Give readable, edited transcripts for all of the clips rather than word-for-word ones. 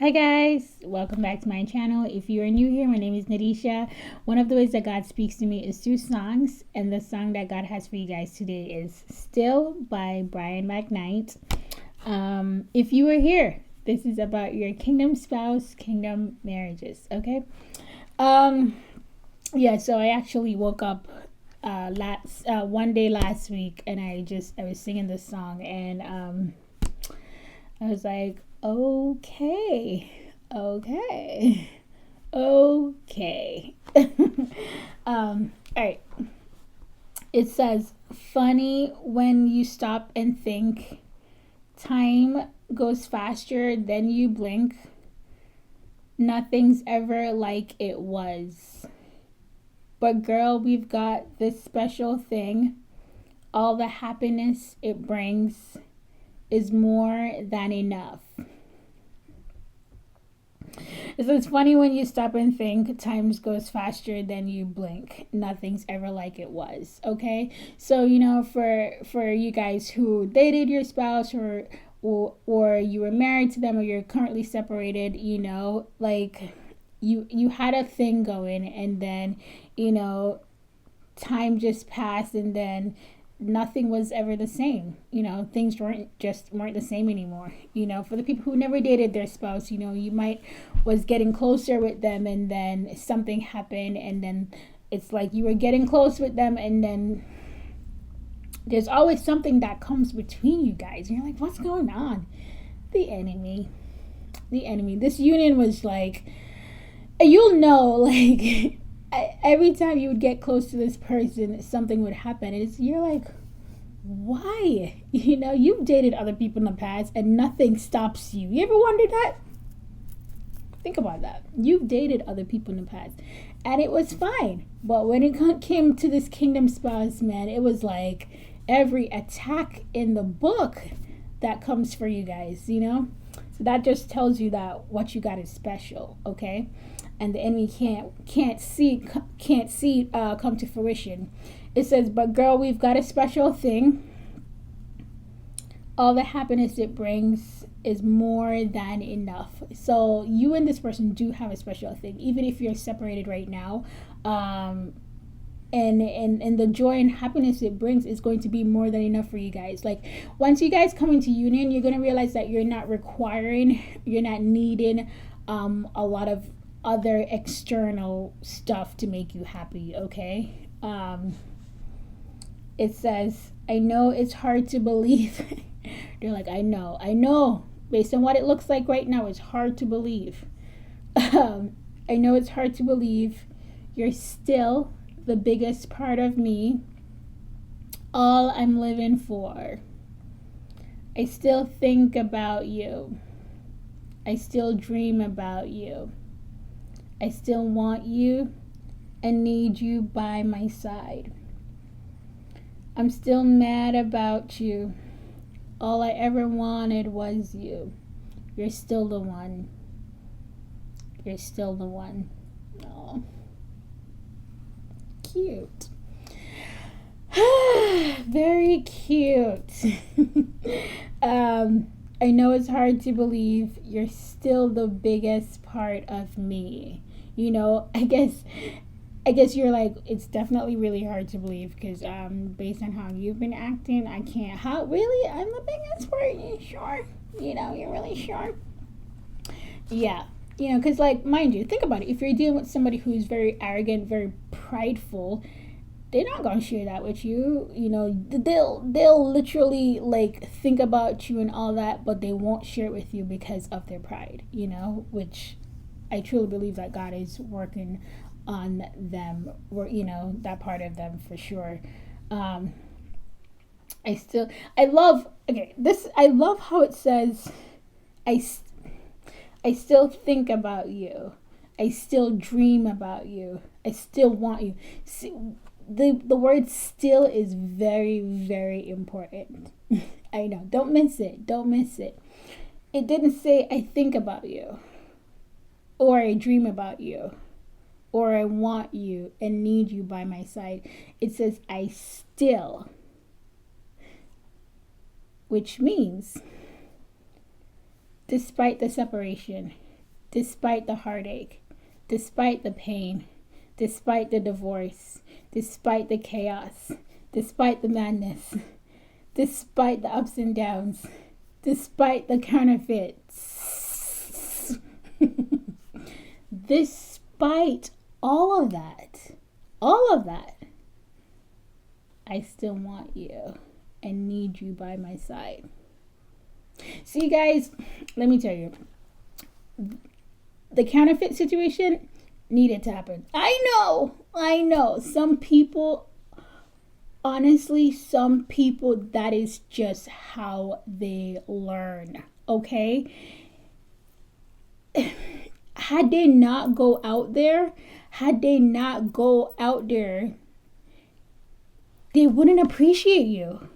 Hi guys, welcome back to my channel. If you are new here, my name is Nadisha. One of the ways that God speaks to me is through songs, and the song that God has for you guys today is Still by McKnight. If you are here, this is about your kingdom spouse, kingdom marriages, okay? So I actually woke up one day last week, and I was singing this song, and I was like, okay. All right. It says, funny when you stop and think, time goes faster than you blink. Nothing's ever like it was. But girl, we've got this special thing. All the happiness it brings is more than enough. So it's funny when you stop and think, time goes faster than you blink. Nothing's ever like it was. Okay, so for you guys who dated your spouse or you were married to them or you're currently separated, like you had a thing going, and then time just passed, and then nothing was ever the same. Things weren't the same anymore. For the people who never dated their spouse, you might was getting closer with them, and then something happened, and then it's like you were getting close with them, and then there's always something that comes between you guys, and you're like, what's going on? The enemy. This union was like, like every time you would get close to this person, something would happen. And you're like, why? You've dated other people in the past and nothing stops you. You ever wondered that? Think about that. You've dated other people in the past and it was fine. But when it came to this kingdom spouse, man, it was like every attack in the book that comes for you guys, So that just tells you that what you got is special, okay? And the enemy can't see come to fruition. It says, but girl, we've got a special thing. All the happiness it brings is more than enough. So you and this person do have a special thing, even if you're separated right now. And the joy and happiness it brings is going to be more than enough for you guys. Like, once you guys come into union, you're going to realize that you're not needing a lot of other external stuff to make you happy, okay? It says, I know it's hard to believe. They're like, I know. Based on what it looks like right now, it's hard to believe. I know it's hard to believe. You're still the biggest part of me. All I'm living for. I still think about you. I still dream about you. I still want you and need you by my side. I'm still mad about you. All I ever wanted was you. You're still the one. You're still the one. Oh, cute. Very cute. I know it's hard to believe you're still the biggest part of me. I guess you're like, it's definitely really hard to believe because based on how you've been acting, I can't. How really? I'm the biggest part. You sure? You're really sure? Yeah. Because like, mind you, think about it. If you're dealing with somebody who's very arrogant, very prideful, they're not gonna share that with you. They'll literally like think about you and all that, but they won't share it with you because of their pride. Which I truly believe that God is working on them, or that part of them for sure. I love how it says, I still think about you. I still dream about you. I still want you. See, the word still is very, very important. I know. Don't miss it. It didn't say I think about you, or I dream about you, or I want you and need you by my side. It says I still, which means despite the separation, despite the heartache, despite the pain, despite the divorce, despite the chaos, despite the madness, despite the ups and downs, despite the counterfeits, despite all of that, I still want you and need you by my side. See, guys, let me tell you, the counterfeit situation needed to happen. I know. Some people, honestly, that is just how they learn, okay? Had they not go out there, they wouldn't appreciate you.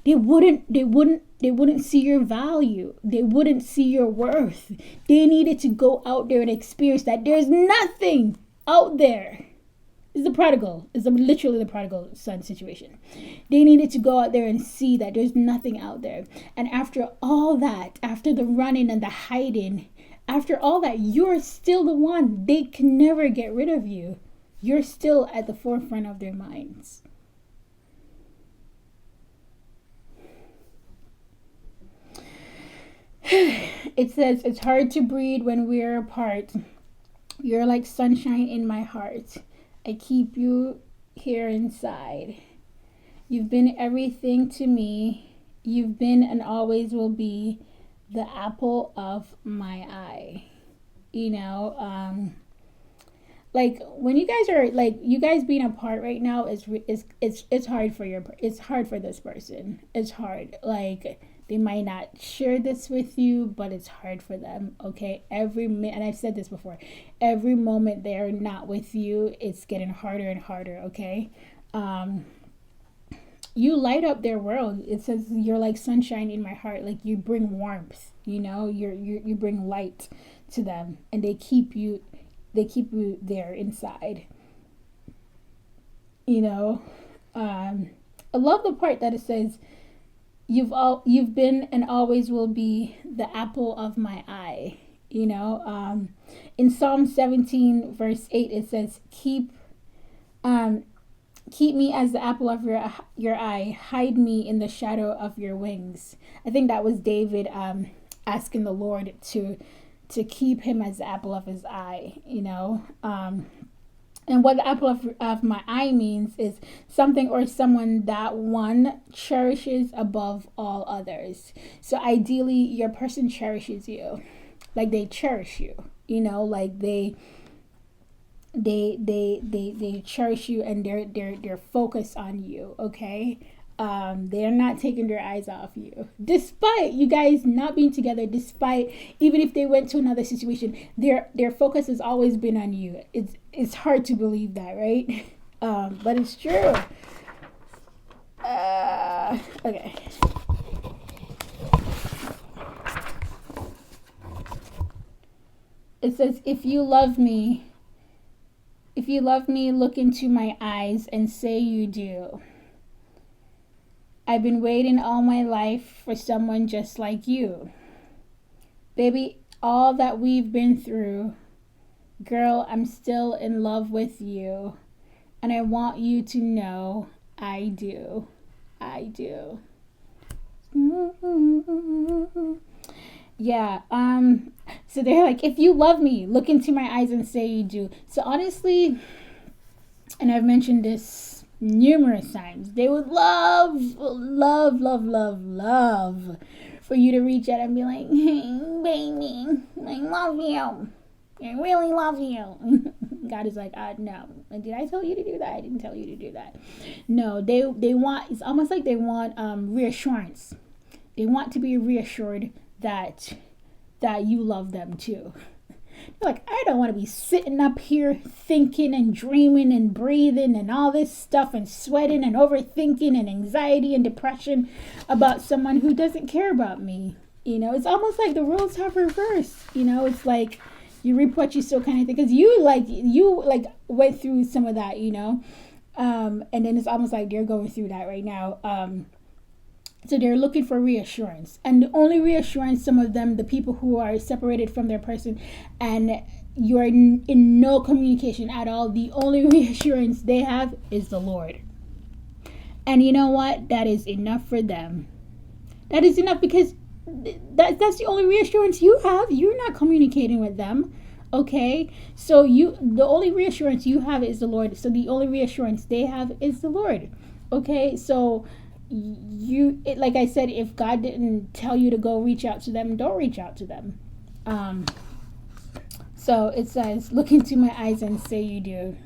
They wouldn't see your value. They wouldn't see your worth. They needed to go out there and experience that there's nothing out there. It's the prodigal. It's literally the prodigal son situation. They needed to go out there and see that there's nothing out there. And after all that, after the running and the hiding, after all that, you're still the one. They can never get rid of you. You're still at the forefront of their minds. It says, it's hard to breathe when we're apart. You're like sunshine in my heart. I keep you here inside. You've been everything to me. You've been and always will be the apple of my eye. You know, like when you guys are like, you guys being apart right now is hard for it's hard for this person. It's hard. Like, they might not share this with you, but it's hard for them, okay? And I've said this before, every moment they're not with you, it's getting harder and harder, okay? You light up their world. It says you're like sunshine in my heart. Like, you bring warmth, you know? You bring light to them, and they keep you there inside, you know? I love the part that it says, You've been and always will be the apple of my eye. You know, in Psalm 17 verse 8 it says, keep me as the apple of your eye, hide me in the shadow of your wings. I think that was David asking the Lord to keep him as the apple of his eye. You know, and what the apple of my eye means is something or someone that one cherishes above all others. So ideally, your person cherishes you, like they cherish you. You know, like they cherish you, and they're focused on you. Okay, they're not taking their eyes off you, despite you guys not being together. Despite, even if they went to another situation, their focus has always been on you. It's hard to believe that, right? But it's true. Okay. It says, if you love me, look into my eyes and say you do. I've been waiting all my life for someone just like you. Baby, all that we've been through, girl, I'm still in love with you. And I want you to know I do. Yeah, so they're like, if you love me, look into my eyes and say you do. So honestly, and I've mentioned this numerous times, they would love for you to reach out and be like, hey, baby, I love you. I really love you. God is like, no. Did I tell you to do that? I didn't tell you to do that. No, they want, it's almost like they want reassurance. They want to be reassured that you love them too. You're like, I don't want to be sitting up here thinking and dreaming and breathing and all this stuff and sweating and overthinking and anxiety and depression about someone who doesn't care about me. You know, it's almost like the roles have reversed. You know, it's like you reap what you sow kind of thing. Because you went through some of that, you know. And then it's almost like you're going through that right now. So they're looking for reassurance. And the only reassurance, some of them, the people who are separated from their person and you're in no communication at all, the only reassurance they have is the Lord. And you know what? That is enough for them. That is enough, because that's the only reassurance you have. You're not communicating with them. Okay? So the only reassurance you have is the Lord. So the only reassurance they have is the Lord. Okay? So like I said, if God didn't tell you to go reach out to them, don't reach out to them. So it says, look into my eyes and say you do.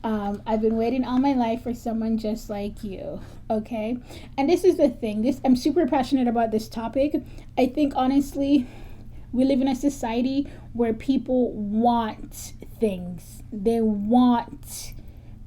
I've been waiting all my life for someone just like you. Okay? And this is the thing. I'm super passionate about this topic. I think, honestly, we live in a society where people want things. They want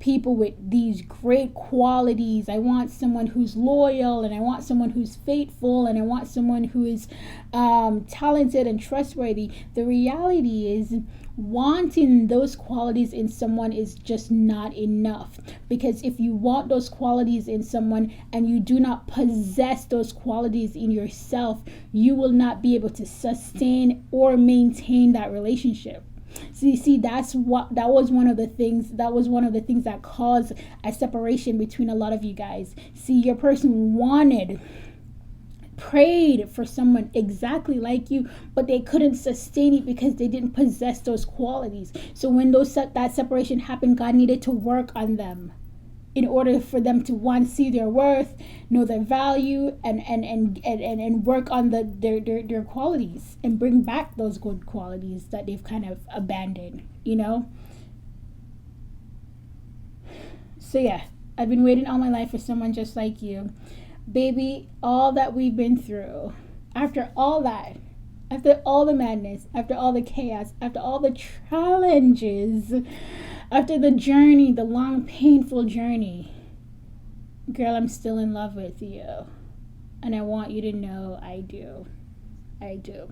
people with these great qualities. I want someone who's loyal, and I want someone who's faithful, and I want someone who is talented and trustworthy. The reality is, wanting those qualities in someone is just not enough, because if you want those qualities in someone and you do not possess those qualities in yourself, you will not be able to sustain or maintain that relationship. So you see, that was one of the things that caused a separation between a lot of you guys. See, your person prayed for someone exactly like you, but they couldn't sustain it because they didn't possess those qualities. So when that separation happened, God needed to work on them in order for them to see their worth, know their value, and work on their qualities and bring back those good qualities that they've kind of abandoned, So yeah, I've been waiting all my life for someone just like you. Baby, all that we've been through, after all that, after all the madness, after all the chaos, after all the challenges, after the journey, the long, painful journey, girl, I'm still in love with you. And I want you to know I do. I do.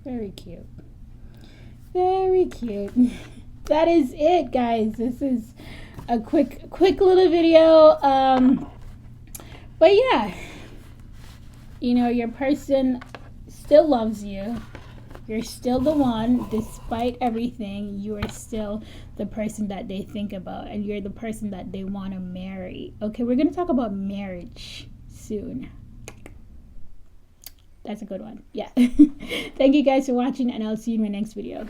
Very cute. Very cute. That is it, guys. This is a quick little video. But yeah, your person still loves you. You're still the one. Despite everything, you are still the person that they think about, and you're the person that they want to marry. Okay, we're going to talk about marriage soon. That's a good one. Yeah. Thank you guys for watching, and I'll see you in my next video.